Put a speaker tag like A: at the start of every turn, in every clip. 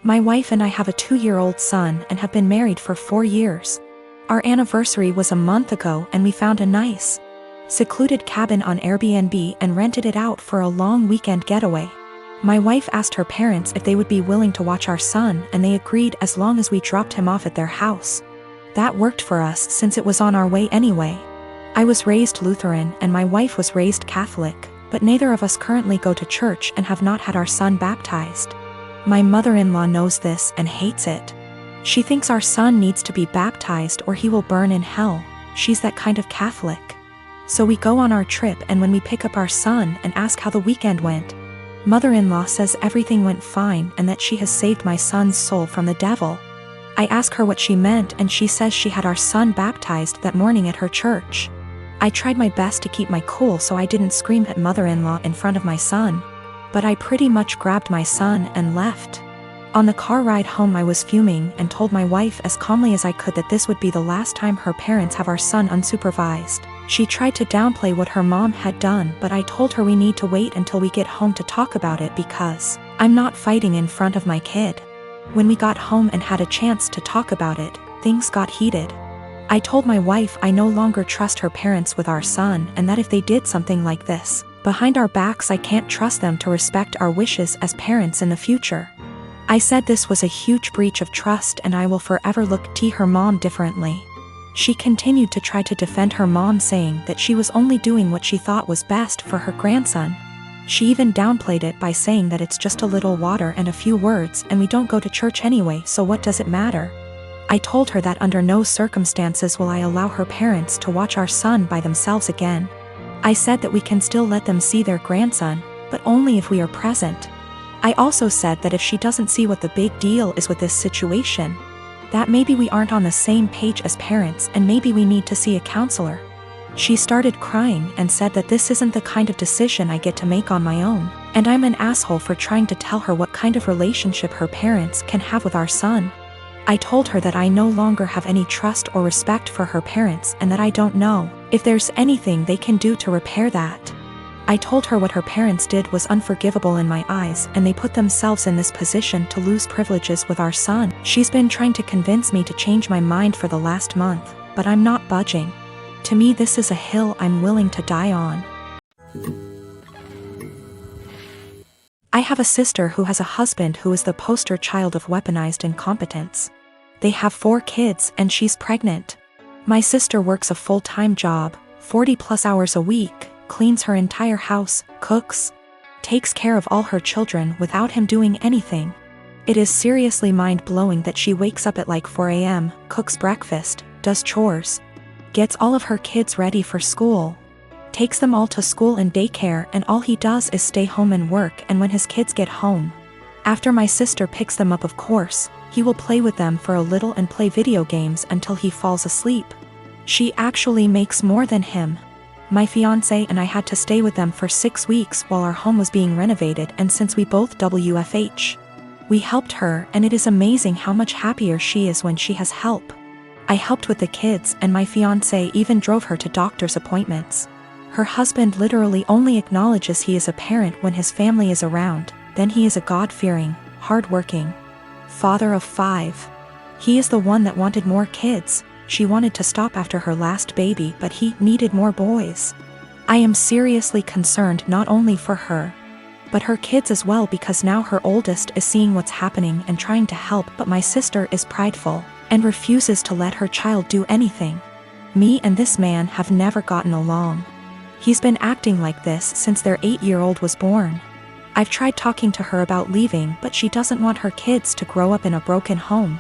A: My wife and I have a 2-year-old son and have been married for 4 years. Our anniversary was a month ago and we found a nice, secluded cabin on Airbnb and rented it out for a long weekend getaway. My wife asked her parents if they would be willing to watch our son, and they agreed as long as we dropped him off at their house. That worked for us since it was on our way anyway. I was raised Lutheran and my wife was raised Catholic, but neither of us currently go to church and have not had our son baptized. My mother-in-law knows this and hates it. She thinks our son needs to be baptized or he will burn in hell. She's that kind of Catholic. So we go on our trip, and when we pick up our son and ask how the weekend went, mother-in-law says everything went fine and that she has saved my son's soul from the devil. I ask her what she meant and she says she had our son baptized that morning at her church. I tried my best to keep my cool so I didn't scream at mother-in-law in front of my son, but I pretty much grabbed my son and left. On the car ride home I was fuming and told my wife as calmly as I could that this would be the last time her parents have our son unsupervised. She tried to downplay what her mom had done, but I told her we need to wait until we get home to talk about it because I'm not fighting in front of my kid. When we got home and had a chance to talk about it, things got heated. I told my wife I no longer trust her parents with our son, and that if they did something like this behind our backs, I can't trust them to respect our wishes as parents in the future. I said this was a huge breach of trust and I will forever look at her mom differently. She continued to try to defend her mom, saying that she was only doing what she thought was best for her grandson. She even downplayed it by saying that it's just a little water and a few words and we don't go to church anyway, so what does it matter? I told her that under no circumstances will I allow her parents to watch our son by themselves again. I said that we can still let them see their grandson, but only if we are present. I also said that if she doesn't see what the big deal is with this situation, that maybe we aren't on the same page as parents and maybe we need to see a counselor. She started crying and said that this isn't the kind of decision I get to make on my own, and I'm an asshole for trying to tell her what kind of relationship her parents can have with our son. I told her that I no longer have any trust or respect for her parents and that I don't know if there's anything they can do to repair that. I told her what her parents did was unforgivable in my eyes and they put themselves in this position to lose privileges with our son. She's been trying to convince me to change my mind for the last month, but I'm not budging. To me, this is a hill I'm willing to die on. I have a sister who has a husband who is the poster child of weaponized incompetence. They have 4 kids and she's pregnant. My sister works a full-time job, 40+ hours a week, cleans her entire house, cooks, takes care of all her children without him doing anything. It is seriously mind-blowing that she wakes up at like 4 a.m., cooks breakfast, does chores, gets all of her kids ready for school, takes them all to school and daycare, and all he does is stay home and work. And when his kids get home, after my sister picks them up, of course, he will play with them for a little and play video games until he falls asleep. She actually makes more than him. My fiancé and I had to stay with them for 6 weeks while our home was being renovated, and since we both WFH, we helped her, and it is amazing how much happier she is when she has help. I helped with the kids and my fiancé even drove her to doctor's appointments. Her husband literally only acknowledges he is a parent when his family is around, then he is a God-fearing, hard-working father of 5. He is the one that wanted more kids. She wanted to stop after her last baby, but he needed more boys. I am seriously concerned not only for her, but her kids as well, because now her oldest is seeing what's happening and trying to help, but my sister is prideful and refuses to let her child do anything. Me and this man have never gotten along. He's been acting like this since their 8-year-old was born. I've tried talking to her about leaving, but she doesn't want her kids to grow up in a broken home.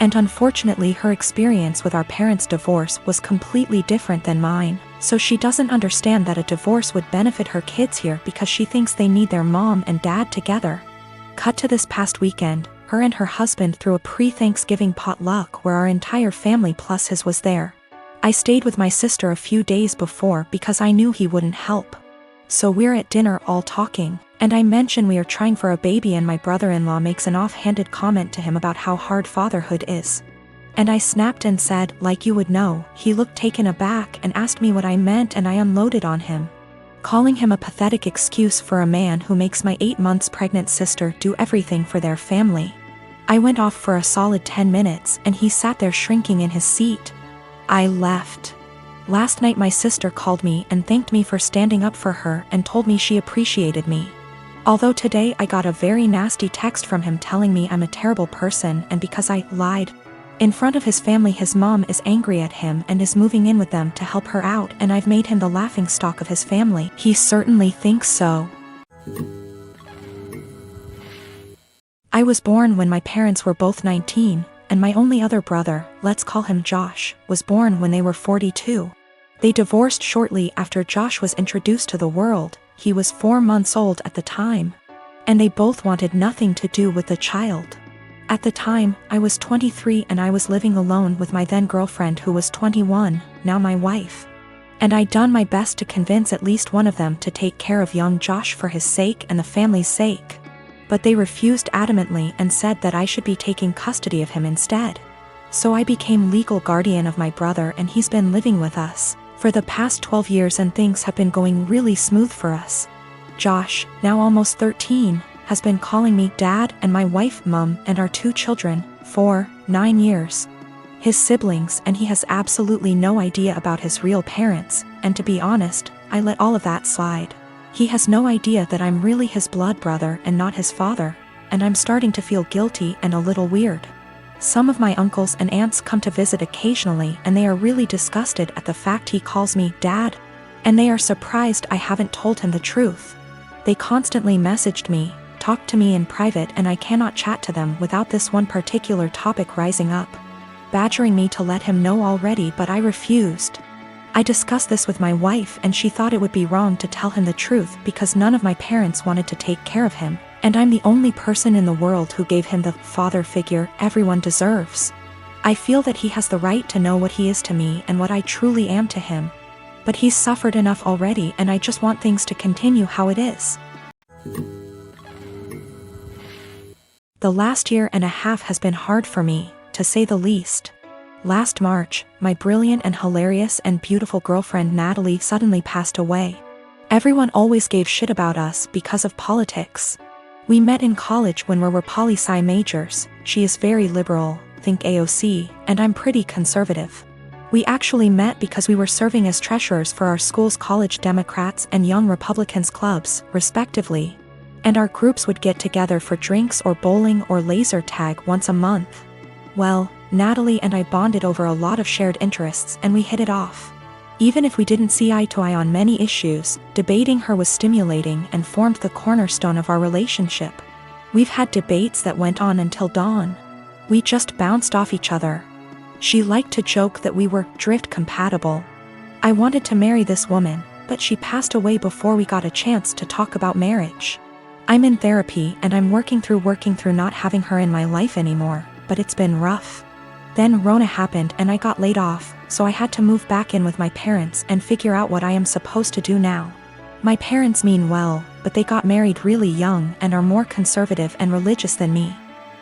A: And unfortunately, her experience with our parents' divorce was completely different than mine, so she doesn't understand that a divorce would benefit her kids here because she thinks they need their mom and dad together. Cut to this past weekend, her and her husband threw a pre-Thanksgiving potluck where our entire family plus his was there. I stayed with my sister a few days before because I knew he wouldn't help. So we're at dinner all talking, and I mention we are trying for a baby, and my brother-in-law makes an offhanded comment to him about how hard fatherhood is. And I snapped and said, like you would know. He looked taken aback and asked me what I meant, and I unloaded on him, calling him a pathetic excuse for a man who makes my 8 months pregnant sister do everything for their family. I went off for a solid 10 minutes and he sat there shrinking in his seat. I left. Last night my sister called me and thanked me for standing up for her and told me she appreciated me. Although today I got a very nasty text from him telling me I'm a terrible person and because I lied. In front of his family his mom is angry at him and is moving in with them to help her out, and I've made him the laughingstock of his family. He certainly thinks so. I was born when my parents were both 19, and my only other brother, let's call him Josh, was born when they were 42. They divorced shortly after Josh was introduced to the world. He was 4 months old at the time. And they both wanted nothing to do with the child. At the time, I was 23 and I was living alone with my then girlfriend who was 21, now my wife. And I'd done my best to convince at least one of them to take care of young Josh for his sake and the family's sake. But they refused adamantly and said that I should be taking custody of him instead. So I became legal guardian of my brother and he's been living with us for the past 12 years and things have been going really smooth for us. Josh, now almost 13, has been calling me Dad and my wife Mum and our 2 children, for 9 years. His siblings and he has absolutely no idea about his real parents, and to be honest, I let all of that slide. He has no idea that I'm really his blood brother and not his father, and I'm starting to feel guilty and a little weird. Some of my uncles and aunts come to visit occasionally and they are really disgusted at the fact he calls me Dad, and they are surprised I haven't told him the truth. They constantly messaged me, talked to me in private, and I cannot chat to them without this one particular topic rising up, badgering me to let him know already, but I refused. I discussed this with my wife and she thought it would be wrong to tell him the truth because none of my parents wanted to take care of him, and I'm the only person in the world who gave him the father figure everyone deserves. I feel that he has the right to know what he is to me and what I truly am to him. But he's suffered enough already and I just want things to continue how it is. The last year and a half has been hard for me, to say the least. Last March, my brilliant and hilarious and beautiful girlfriend Natalie suddenly passed away. Everyone always gave shit about us because of politics. We met in college when we were poli-sci majors. She is very liberal, think AOC, and I'm pretty conservative. We actually met because we were serving as treasurers for our school's college Democrats and Young Republicans clubs, respectively. And our groups would get together for drinks or bowling or laser tag once a month. Well, Natalie and I bonded over a lot of shared interests and we hit it off. Even if we didn't see eye to eye on many issues, debating her was stimulating and formed the cornerstone of our relationship. We've had debates that went on until dawn. We just bounced off each other. She liked to joke that we were drift compatible. I wanted to marry this woman, but she passed away before we got a chance to talk about marriage. I'm in therapy and I'm working through not having her in my life anymore, but it's been rough. Then Rona happened and I got laid off, so I had to move back in with my parents and figure out what I am supposed to do now. My parents mean well, but they got married really young and are more conservative and religious than me.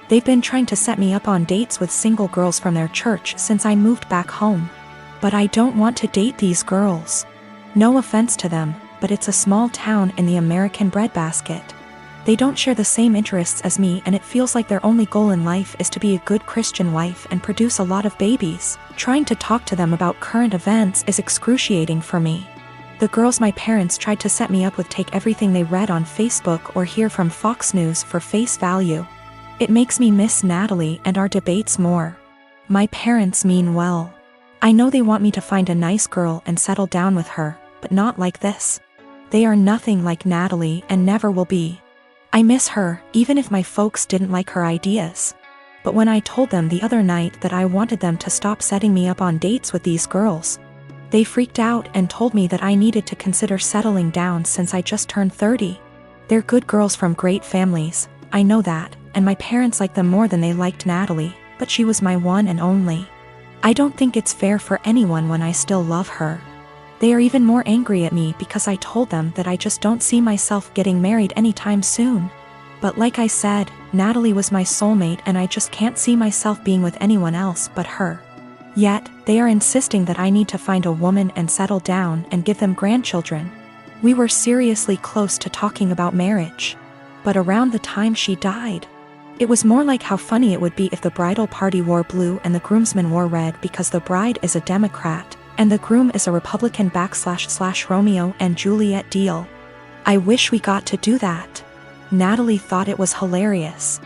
A: They've been trying to set me up on dates with single girls from their church since I moved back home. But I don't want to date these girls. No offense to them, but it's a small town in the American breadbasket. They don't share the same interests as me and it feels like their only goal in life is to be a good Christian wife and produce a lot of babies. Trying to talk to them about current events is excruciating for me. The girls my parents tried to set me up with take everything they read on Facebook or hear from Fox News for face value. It makes me miss Natalie and our debates more. My parents mean well. I know they want me to find a nice girl and settle down with her, but not like this. They are nothing like Natalie and never will be. I miss her, even if my folks didn't like her ideas. But when I told them the other night that I wanted them to stop setting me up on dates with these girls, they freaked out and told me that I needed to consider settling down since I just turned 30. They're good girls from great families, I know that, and my parents like them more than they liked Natalie, but she was my one and only. I don't think it's fair for anyone when I still love her. They are even more angry at me because I told them that I just don't see myself getting married anytime soon. But like I said, Natalie was my soulmate and I just can't see myself being with anyone else but her. Yet, they are insisting that I need to find a woman and settle down and give them grandchildren. We were seriously close to talking about marriage. But around the time she died, It was more like how funny it would be if the bridal party wore blue and the groomsmen wore red because the bride is a Democrat, and the groom is a Republican / Romeo and Juliet deal. I wish we got to do that. Natalie thought it was hilarious.